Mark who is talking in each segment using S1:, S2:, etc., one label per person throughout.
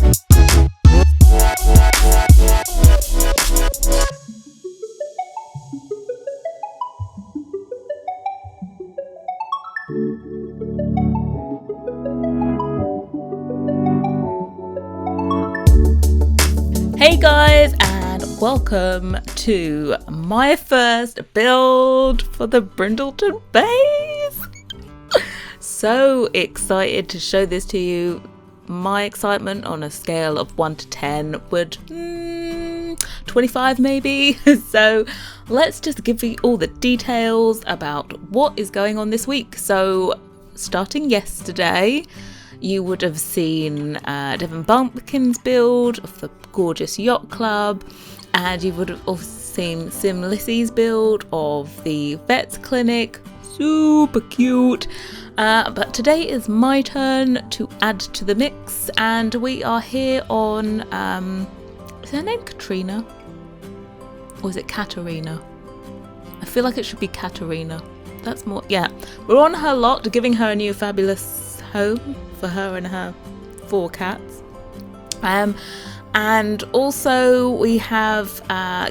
S1: Hey guys, and welcome to my first build for the Brindleton Baes. So excited to show this to you. My excitement on a scale of 1 to 10 would 25 maybe. So let's just give you all the details about what is going on this week. So starting yesterday, you would have seen Devon Bumpkin's build of the gorgeous yacht club, and you would have also seen Sim Lissy's build of the vet's clinic. Super cute. But today is my turn to add to the mix, and we are here on is her name Katrina? Or is it Katarina? I feel like it should be Katarina. That's more, yeah. We're on her lot, giving her a new fabulous home for her and her 4 cats. And also we have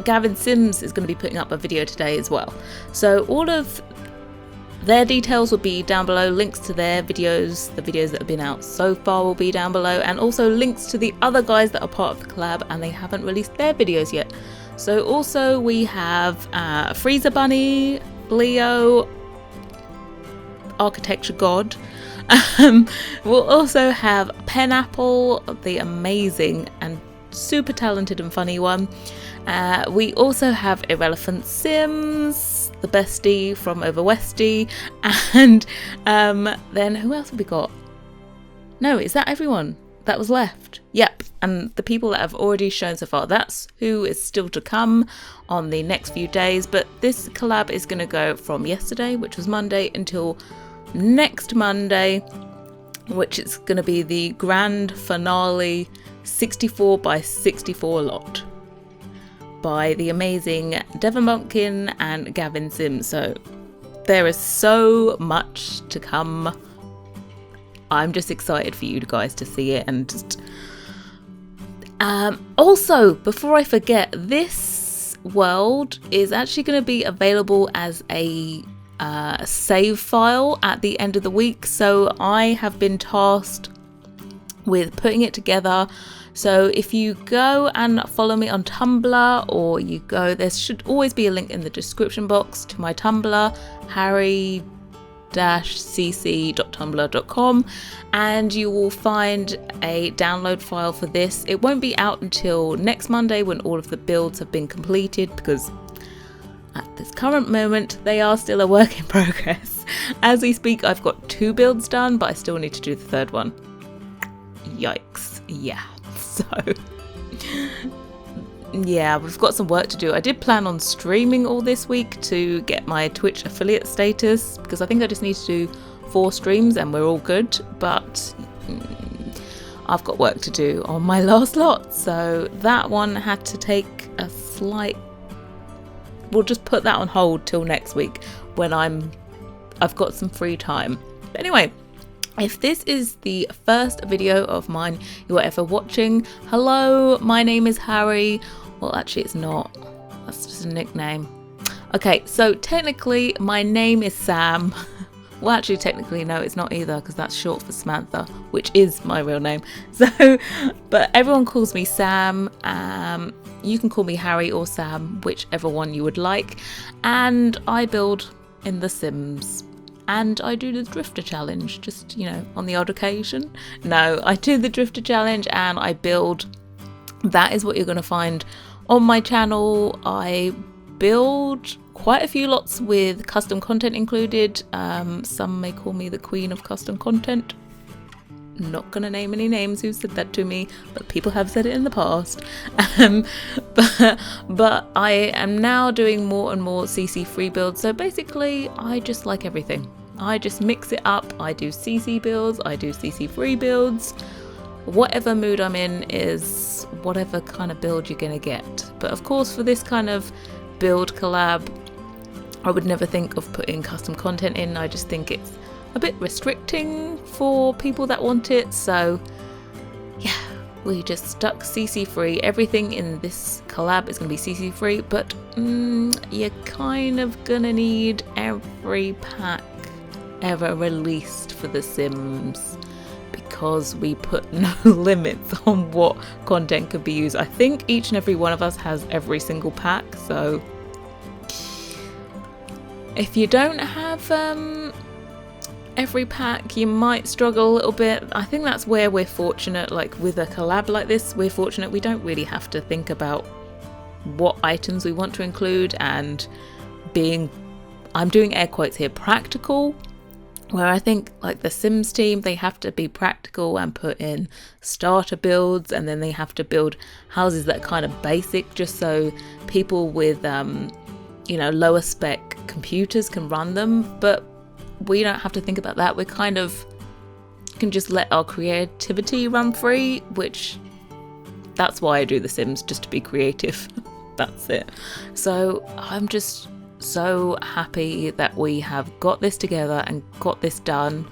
S1: Gavin Sims is going to be putting up a video today as well. So all of their details will be down below. Links to their videos, the videos that have been out so far, will be down below, and also links to the other guys that are part of the collab and they haven't released their videos yet. So also we have Freezer Bunny, Leo, Architecture God. We'll also have Penapple, the amazing and super talented and funny one. We also have Irrelevant Sims, the bestie from over Westy, and then who else have we got? No, is that everyone that was left? Yep, and the people that have already shown so far, that's who is still to come on the next few days. But this collab is going to go from yesterday, which was Monday, until next Monday, which is going to be the grand finale 64 by 64 lot by the amazing Devon Bumpkin and Gavin Sims. So there is so much to come. I'm just excited for you guys to see it. And just also, before I forget, this world is actually going to be available as a save file at the end of the week. So I have been tasked with putting it together. So if you go and follow me on Tumblr, or you go, there should always be a link in the description box to my Tumblr, harrie-cc.tumblr.com, and you will find a download file for this. It won't be out until next Monday when all of the builds have been completed, because at this current moment they are still a work in progress. As we speak, I've got 2 builds done, but I still need to do the 3rd one. Yikes. Yeah. So yeah, we've got some work to do. I did plan on streaming all this week to get my Twitch affiliate status, because I think I just need to do 4 streams and we're all good. But I've got work to do on my last lot, so that one had to take a slight, we'll just put that on hold till next week when I've got some free time. But anyway, if this is the first video of mine you are ever watching, hello, my name is Harrie. Well, actually it's not, that's just a nickname. Okay, so technically my name is Sam. Well, actually technically no, it's not either, because that's short for Samantha, which is my real name. So, but everyone calls me Sam. You can call me Harrie or Sam, whichever one you would like. And I build in The Sims. And I do the Drifter Challenge, just, you know, on the odd occasion. No, I do the Drifter Challenge and I build. That is what you're going to find on my channel. I build quite a few lots with custom content included. Some may call me the queen of custom content. Not going to name any names who said that to me, but people have said it in the past. But I am now doing more and more CC free builds. So basically, I just like everything. I just mix it up. I do CC builds, I do CC free builds. Whatever mood I'm in is whatever kind of build you're going to get. But of course, for this kind of build collab, I would never think of putting custom content in. I just think it's a bit restricting for people that want it. So yeah, We just stuck CC free. Everything in this collab is going to be CC free, but you're kind of going to need every pack ever released for The Sims, because we put no limits on what content could be used. I think each and every one of us has every single pack, so if you don't have every pack, you might struggle a little bit. I think that's where we're fortunate, like with a collab like this, we're fortunate we don't really have to think about what items we want to include and being, I'm doing air quotes here, practical, where I think like the Sims team, they have to be practical and put in starter builds, and then they have to build houses that are kind of basic just so people with lower spec computers can run them. But we don't have to think about that. We kind of can just let our creativity run free, which that's why I do The Sims, just to be creative. That's it. So I'm just so happy that we have got this together and got this done.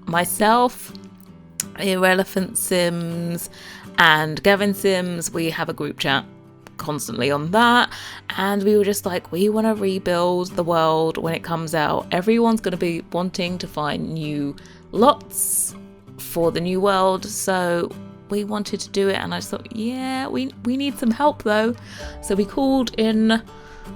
S1: Myself, Irrelevant Sims, and Gavin Sims, we have a group chat constantly on that, and we were just like, we want to rebuild the world when it comes out. Everyone's going to be wanting to find new lots for the new world, so we wanted to do it, and I just thought, yeah, we need some help though. So we called in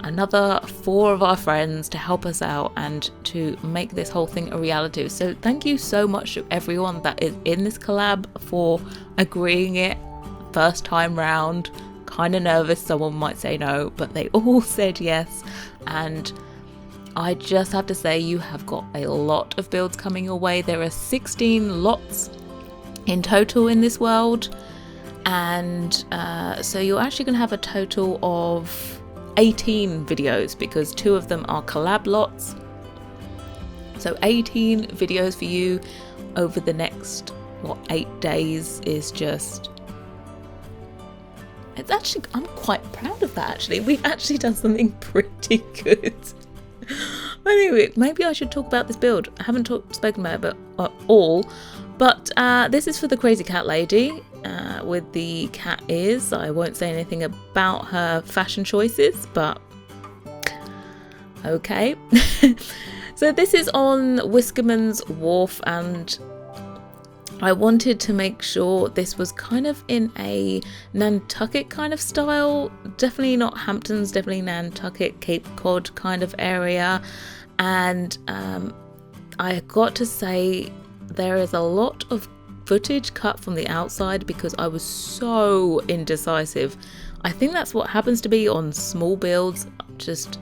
S1: another 4 of our friends to help us out and to make this whole thing a reality. So thank you so much to everyone that is in this collab for agreeing it first time round. Kind of nervous, someone might say no, but they all said yes. And I just have to say, you have got a lot of builds coming your way. There are 16 lots in total in this world, and so you're actually going to have a total of 18 videos, because 2 of them are collab lots. So 18 videos for you over the next 8 days is just, it's actually, I'm quite proud of that actually. We've actually done something pretty good. Anyway, maybe I should talk about this build. I haven't spoken about it at all, but this is for the crazy cat lady with the cat ears. I won't say anything about her fashion choices, but okay. So this is on Whiskerman's Wharf, and I wanted to make sure this was kind of in a Nantucket kind of style. Definitely not Hamptons, definitely Nantucket, Cape Cod kind of area. And I got to say, there is a lot of footage cut from the outside because I was so indecisive. I think that's what happens to be on small builds. Just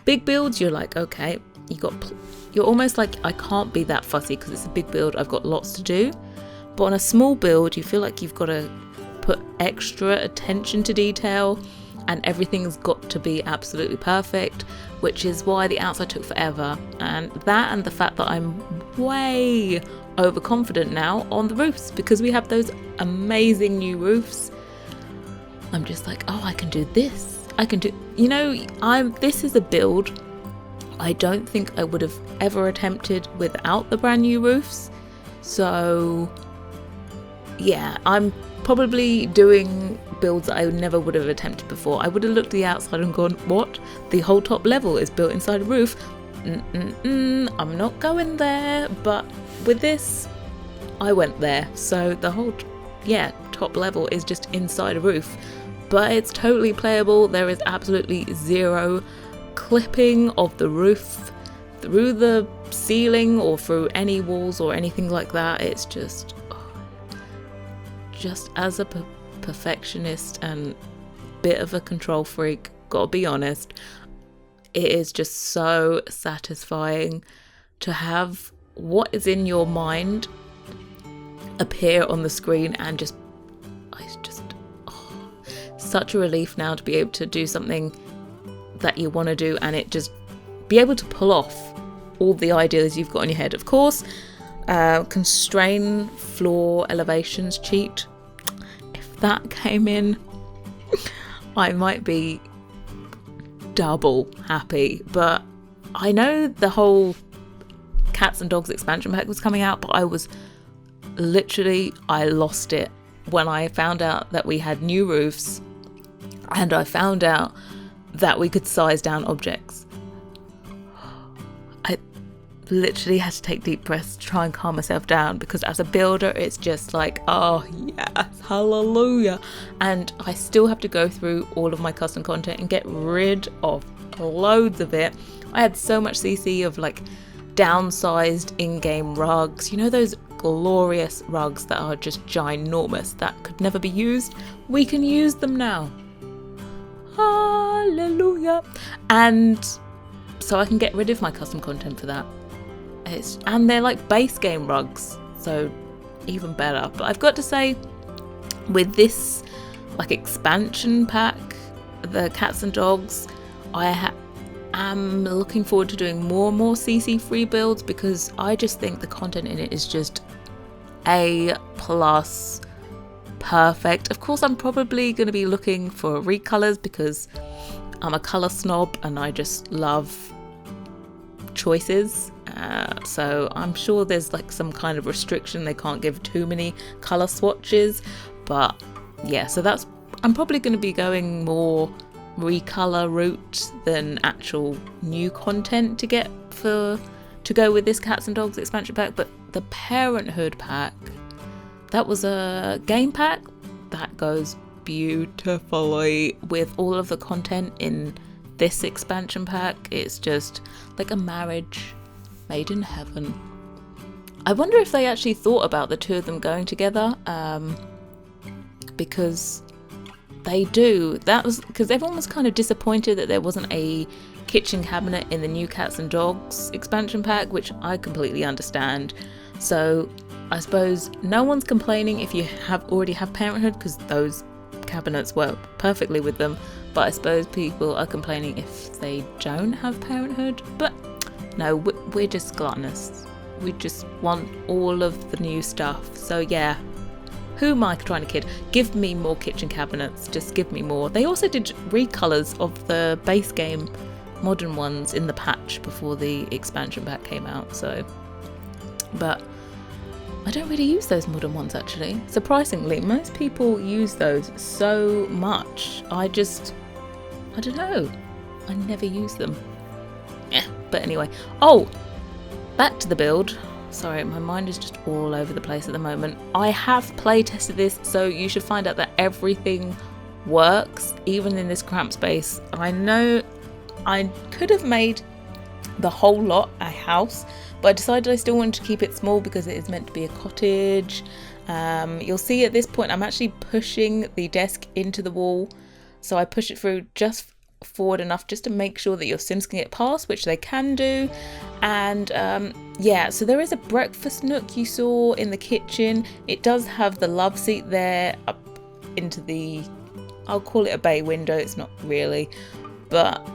S1: big builds, you're like, okay, you're almost like, I can't be that fussy because it's a big build, I've got lots to do. But on a small build, you feel like you've got to put extra attention to detail, and everything's got to be absolutely perfect, which is why the outside took forever. And that, and the fact that I'm way overconfident now on the roofs, because we have those amazing new roofs. I'm just like, oh, I can do this. I can do, this is a build I don't think I would have ever attempted without the brand new roofs. So yeah, I'm probably doing builds that I never would have attempted before. I would have looked at the outside and gone, what? The whole top level is built inside a roof? I'm not going there. But with this, I went there. So the whole, top level is just inside a roof. But it's totally playable. There is absolutely zero clipping of the roof through the ceiling or through any walls or anything like that. It's just as a perfectionist and bit of a control freak, gotta be honest, it is just so satisfying to have what is in your mind appear on the screen, and it's just such a relief now to be able to do something that you want to do and it just be able to pull off all the ideas you've got in your head. Of course, constrain floor elevations cheat. If that came in, I might be double happy. But I know the whole Cats and Dogs expansion pack was coming out, but I was literally, I lost it when I found out that we had new roofs and I found out that we could size down objects. I literally had to take deep breaths to try and calm myself down, because as a builder, it's just like, oh yes, hallelujah. And I still have to go through all of my custom content and get rid of loads of it. I had so much CC of like downsized in-game rugs, you know, those glorious rugs that are just ginormous that could never be used. We can use them now, hallelujah. And so I can get rid of my custom content for that. And they're like base game rugs, so even better. But I've got to say, with this like expansion pack, the cats and dogs, I am looking forward to doing more and more CC free builds, because I just think the content in it is just A+, perfect. Of course, I'm probably going to be looking for recolors, because I'm a color snob and I just love choices. So I'm sure there's like some kind of restriction, they can't give too many color swatches. But yeah, so I'm probably going to be going more recolor route than actual new content to go with this cats and dogs expansion pack. But the Parenthood pack, that was a game pack that goes beautifully with all of the content in this expansion pack. It's just like a marriage made in heaven. I wonder if they actually thought about the two of them going together, because they do. That was because everyone was kind of disappointed that there wasn't a kitchen cabinet in the new cats and dogs expansion pack, which I completely understand. So I suppose no one's complaining if you already have Parenthood, because those cabinets work perfectly with them. But I suppose people are complaining if they don't have Parenthood. But no, we're just gluttonous. We just want all of the new stuff. So yeah, who am I trying to kid? Give me more kitchen cabinets. Just give me more. They also did recolors of the base game modern ones in the patch before the expansion pack came out. So, but I don't really use those modern ones actually. Surprisingly, most people use those so much. I don't know. I never use them. Yeah, but anyway. Oh, back to the build. Sorry, my mind is just all over the place at the moment. I have play tested this, so you should find out that everything works, even in this cramped space. I know I could have made the whole lot a house, but I decided I still wanted to keep it small because it is meant to be a cottage. You'll see at this point I'm actually pushing the desk into the wall, so I push it through just forward enough just to make sure that your Sims can get past, which they can do. And yeah, so there is a breakfast nook you saw in the kitchen. It does have the love seat there up into the, I'll call it a bay window, it's not really, but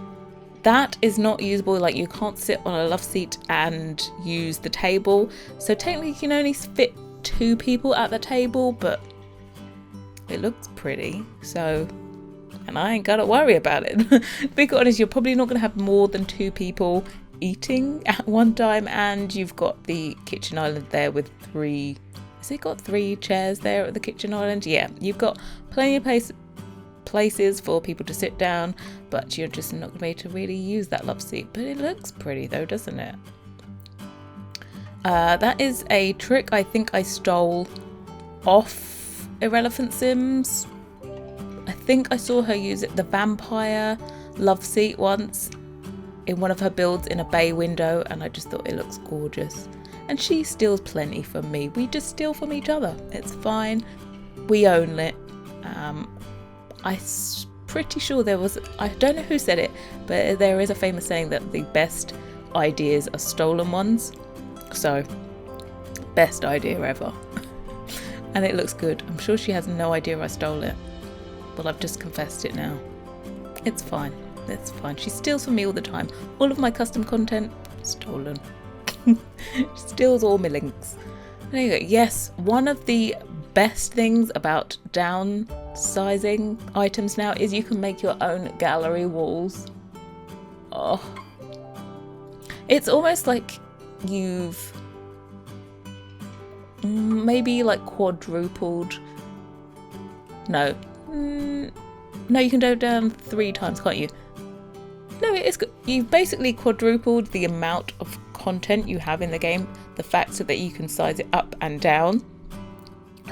S1: that is not usable. Like, you can't sit on a love seat and use the table, so technically you can only fit 2 people at the table, but it looks pretty, so, and I ain't gotta worry about it. To be honest, you're probably not gonna have more than 2 people eating at one time, and you've got the kitchen island there with 3, has it got 3 chairs there at the kitchen island? Yeah, you've got plenty of places for people to sit down, but you're just not gonna be able to really use that love seat. But it looks pretty though, doesn't it? That is a trick I think I stole off Irrelevant Sims. I think I saw her use it, the vampire love seat, once in one of her builds in a bay window, and I just thought it looks gorgeous. And she steals plenty from me. We just steal from each other. It's fine. We own it. I'm pretty sure there was, I don't know who said it, but there is a famous saying that the best ideas are stolen ones. So, best idea ever. And it looks good. I'm sure she has no idea I stole it. Well, I've just confessed it now. It's fine. It's fine. She steals from me all the time. All of my custom content, stolen. She steals all my links. There you go. Yes, one of the best things about downsizing items now is you can make your own gallery walls. Oh. It's almost like you've maybe like quadrupled. No. No, you can go down 3 times, can't you? No, it is good. You've basically quadrupled the amount of content you have in the game. The fact that you can size it up and down.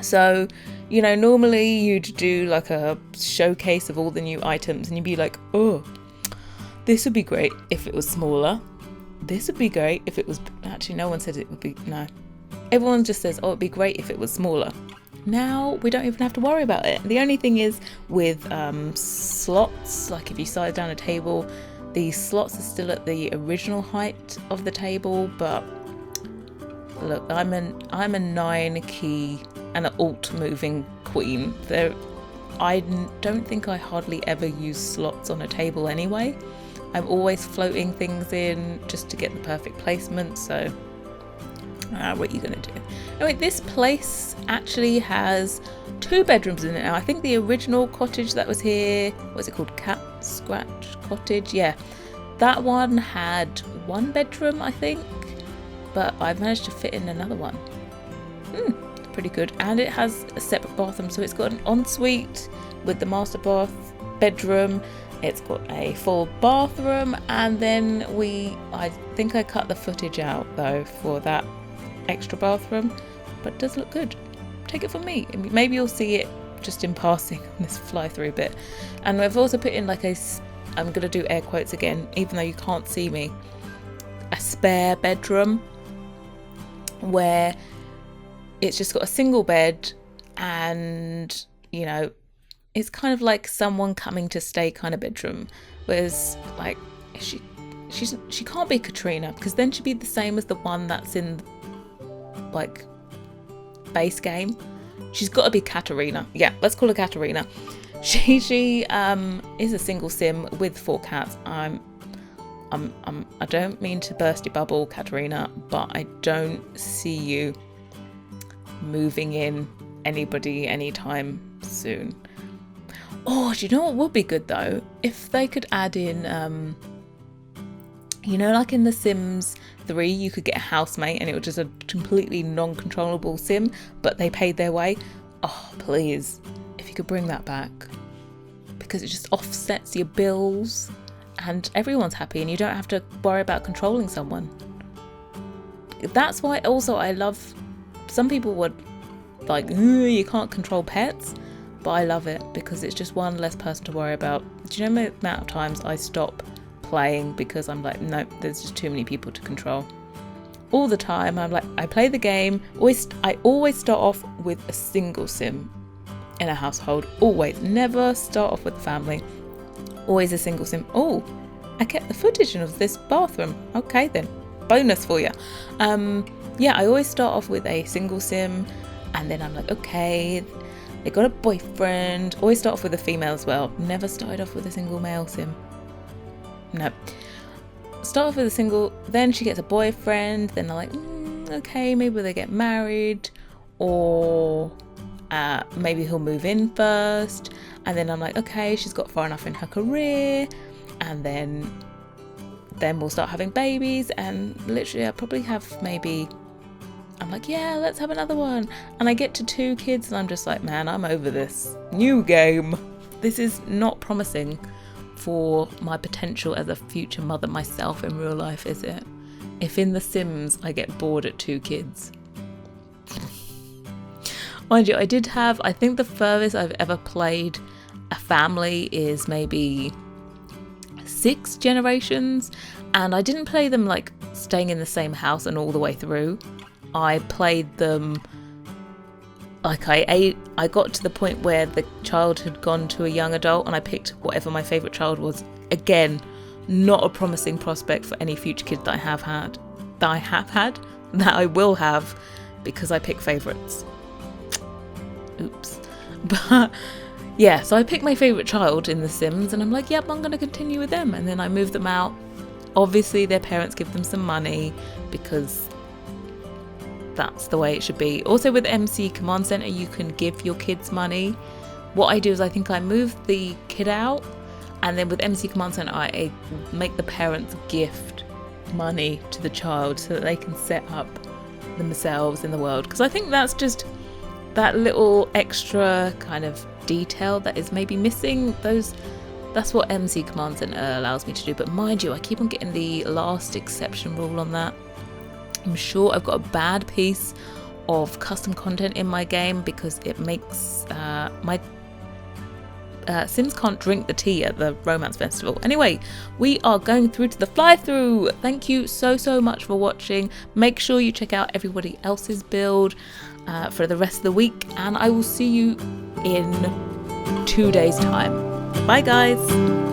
S1: So, you know, normally you'd do like a showcase of all the new items and you'd be like, oh, this would be great if it was smaller. This would be great if it was... Actually, no one said it would be... No. Everyone just says, oh, it'd be great if it was smaller. Now we don't even have to worry about it. The only thing is with slots, like if you size down a table, the slots are still at the original height of the table, but look, I'm a 9 key and an alt moving queen. I don't think I hardly ever use slots on a table anyway. I'm always floating things in just to get the perfect placement, so what are you gonna do? Anyway, this place actually has 2 bedrooms in it now. I think the original cottage that was here, what's it called? Cat Scratch Cottage? Yeah. That one had 1 bedroom, I think, but I've managed to fit in another one. Pretty good. And it has a separate bathroom, so it's got an ensuite with the master bath bedroom. It's got a full bathroom, and then I think I cut the footage out though for that extra bathroom, but it does look good. Take it from me. Maybe you'll see it just in passing on this fly through bit. And I've also put in like I'm gonna do air quotes again, even though you can't see me, a spare bedroom where it's just got a single bed, and you know, it's kind of like someone coming to stay kind of bedroom. Whereas like she can't be Katrina, because then she'd be the same as the one that's in like base game. She's got to be Katarina. Yeah, let's call her Katarina. She is a single sim with 4 cats. I don't mean to burst your bubble, Katarina, but I don't see you moving in anybody anytime soon. Oh, do you know what would be good though? If they could add in, you know, like in The Sims 3, you could get a housemate and it was just a completely non-controllable sim, but they paid their way. Oh, please, if you could bring that back, because it just offsets your bills and everyone's happy and you don't have to worry about controlling someone. That's why also I love, some people would like, you can't control pets, but I love it because it's just one less person to worry about. Do you know the amount of times I stop playing because I'm like, no, there's just too many people to control? All the time I'm like, I play the game, I always start off with a single sim in a household, always, never start off with a family, always a single sim. Oh, I kept the footage of this bathroom. Okay then, bonus for you. Yeah, I always start off with a single sim, and then I'm like, okay, they got a boyfriend. Always start off with a female as well. Never started off with a single male sim. No. Start off with a single, then she gets a boyfriend, then they're like, okay, maybe they get married, or maybe he'll move in first, and then I'm like, okay, she's got far enough in her career, and then we'll start having babies, and literally I probably have maybe, I'm like, yeah, let's have another one, and I get to 2 kids and I'm just like, man, I'm over this. New game. This is not promising for my potential as a future mother myself in real life, is it? If in The Sims I get bored at 2 kids. Mind you, I think the furthest I've ever played a family is maybe 6 generations, and I didn't play them like staying in the same house and all the way through. I played them like I got to the point where the child had gone to a young adult and I picked whatever my favourite child was. Again, not a promising prospect for any future kid that I will have, because I pick favourites. Oops. But yeah, so I picked my favourite child in The Sims and I'm like, yep, I'm going to continue with them. And then I move them out. Obviously their parents give them some money because that's the way it should be. Also with MC Command Center, you can give your kids money. What I do is I think I move the kid out, and then with MC Command Center I make the parents gift money to the child so that they can set up themselves in the world, because I think that's just that little extra kind of detail that is maybe missing. That's what MC Command Center allows me to do, but mind you, I keep on getting the last exception rule on that. I'm sure I've got a bad piece of custom content in my game because it makes my Sims can't drink the tea at the romance festival. Anyway, we are going through to the fly through. Thank you so much for watching. Make sure you check out everybody else's build for the rest of the week, and I will see you in 2 days time. Bye guys.